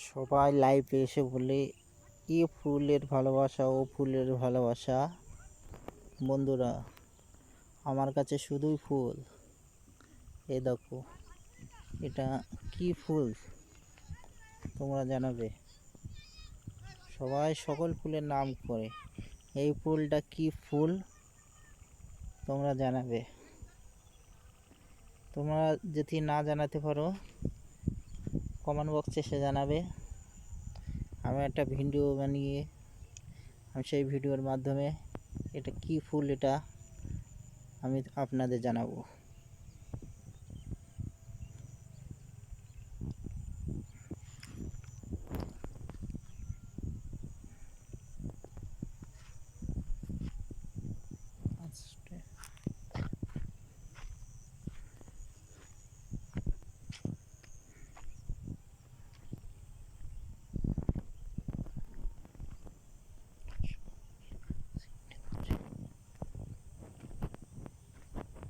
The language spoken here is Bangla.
সবাই লাইভে এসে বলে এ ফুলের ভালোবাসা ও ফুলের ভালোবাসা। বন্ধুরা, আমার কাছে শুধুই ফুল। এ দেখো, এটা কি ফুল তোমরা জানাবে। সবাই সকল ফুলের নাম করে, এই ফুলটা কি ফুল তোমরা জানাবে। তোমরা যদি না জানাতে পারো কমেন্ট বক্সে এসে জানাবে। আমি একটা ভিডিও বানিয়ে আমি সেই ভিডিওর মাধ্যমে এটা কি ফুল এটা আমি আপনাদের জানাবো।